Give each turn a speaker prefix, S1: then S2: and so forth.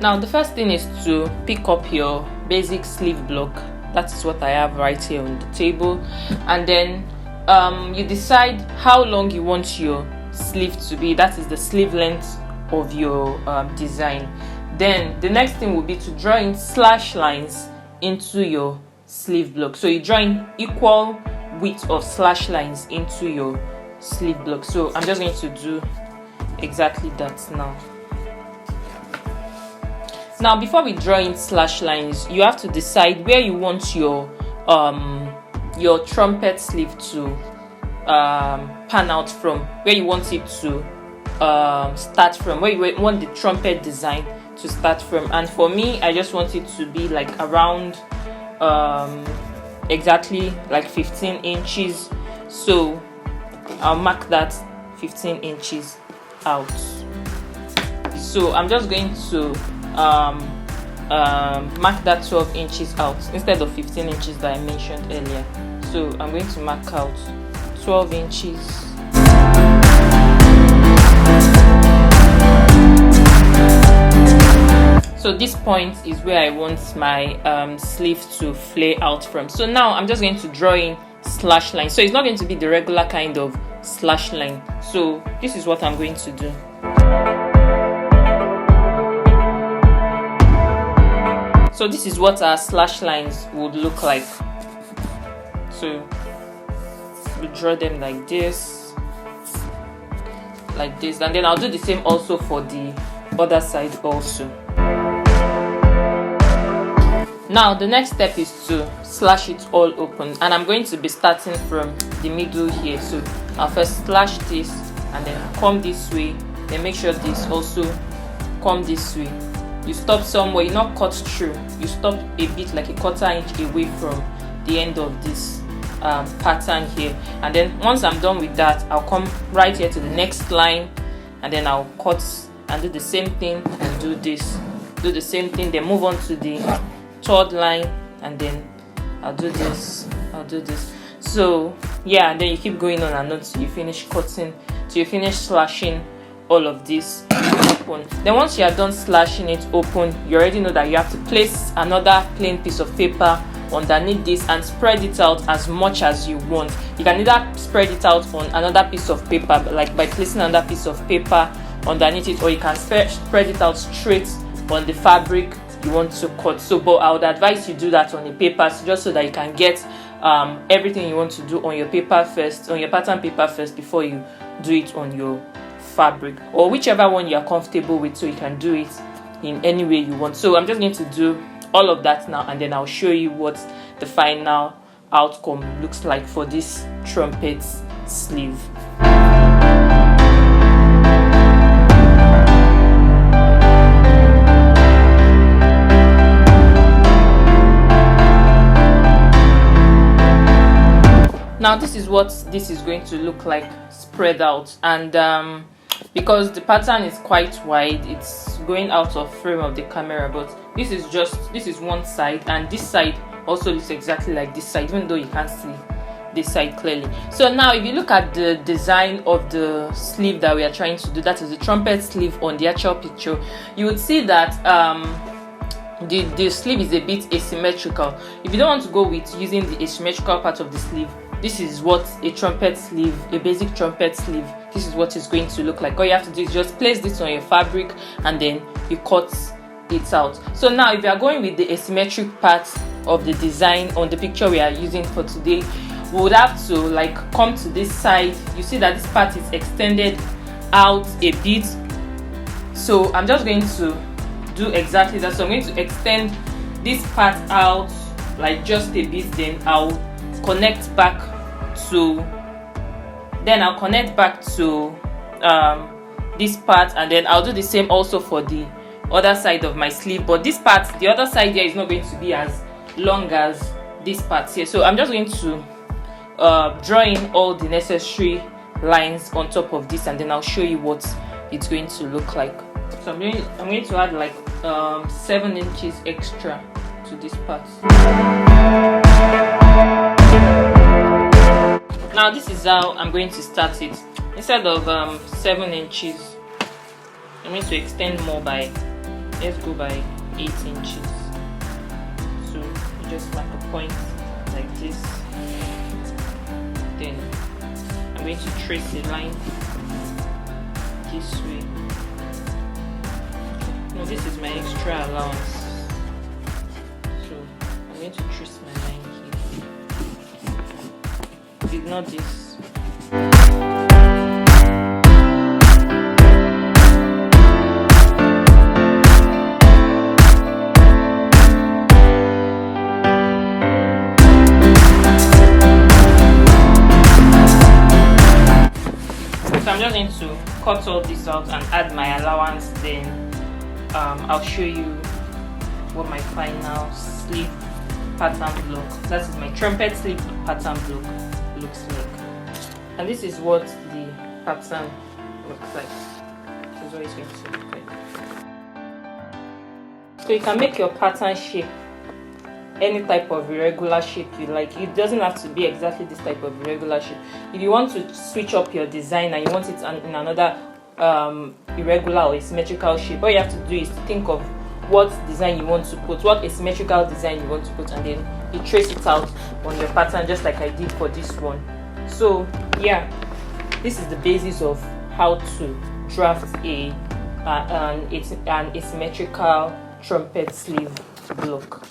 S1: Now the first thing is to pick up your basic sleeve block. That is what I have right here on the table, and then you decide how long you want your sleeve to be. That is the sleeve length of your design. Then the next thing will be to draw in slash lines into your sleeve block. So you draw in equal width of slash lines into your sleeve block. So I'm just going to do exactly that now. Now before we draw in slash lines, you have to decide where you want your trumpet sleeve to pan out from, where you want it to start from, where you want the trumpet design to start from. And for me, I just want it to be like around exactly like 15 inches. So I'll mark that 15 inches out. So I'm just going to mark that 12 inches out instead of 15 inches that I mentioned earlier. So I'm going to mark out 12 inches. So this point is where I want my sleeve to flare out from. So now I'm just going to draw in slash line. So it's not going to be the regular kind of slash line. So this is what I'm going to do. So this is what our slash lines would look like. So we draw them like this, and then I'll do the same also for the other side also. Now the next step is to slash it all open, and I'm going to be starting from the middle here. So I'll first slash this and then come this way, then make sure this also come this way. You stop somewhere, you not cut through, you stop a bit like a quarter inch away from the end of this pattern here. And then once I'm done with that, I'll come right here to the next line, and then I'll cut and do the same thing and do the same thing, then move on to the third line, and then I'll do this. So yeah, and then you keep going on and on till you finish cutting, till you finish slashing all of this open. Then once you are done slashing it open, you already know that you have to place another plain piece of paper underneath this and spread it out as much as you want. You can either spread it out on another piece of paper, like by placing another piece of paper underneath it, or you can spread it out straight on the fabric you want to cut. So but I would advise you do that on the paper, just so that you can get everything you want to do on your paper first, on your pattern paper first, before you do it on your fabric, or whichever one you are comfortable with, so you can do it in any way you want. So I'm just going to do all of that now, and then I'll show you what the final outcome looks like for this trumpet sleeve. Now this is what this is going to look like spread out, and because the pattern is quite wide, it's going out of frame of the camera, but this is one side, and this side also looks exactly like this side, even though you can't see this side clearly. So now if you look at the design of the sleeve that we are trying to do, that is the trumpet sleeve on the actual picture, you would see that the sleeve is a bit asymmetrical. If you don't want to go with using the asymmetrical part of the sleeve, this is what a trumpet sleeve, a basic trumpet sleeve, this is what it's going to look like. All you have to do is just place this on your fabric, and then you cut it out. So now if you are going with the asymmetric part of the design on the picture we are using for today, we would have to like come to this side. You see that this part is extended out a bit, so I'm just going to do exactly that. So I'm going to extend this part out like just a bit, then I'll connect back to this part, and then I'll do the same also for the other side of my sleeve. But this part, the other side here, is not going to be as long as this part here. So I'm just going to draw in all the necessary lines on top of this, and then I'll show you what it's going to look like. So I'm going to add like 7 inches extra to this part. Now this is how I'm going to start it. Instead of 7 inches, I'm going to extend more by let's go by 8 inches. So you just mark a point like this. Then I'm going to trace a line this way. No, this is my extra allowance. So I'm going to trace my line here. Ignore this. So I'm just going to cut all this out and add my allowance, then I'll show you what my final sleeve pattern block, that is my trumpet sleeve pattern block, looks like. And this is what the pattern looks like. This is what it's going to look like. So you can make your pattern shape any type of irregular shape you like. It doesn't have to be exactly this type of irregular shape. If you want to switch up your design and you want it in another irregular or asymmetrical shape, all you have to do is to think of what design you want to put, what asymmetrical design you want to put, and then you trace it out on your pattern just like I did for this one. So yeah, this is the basis of how to draft an asymmetrical trumpet sleeve block.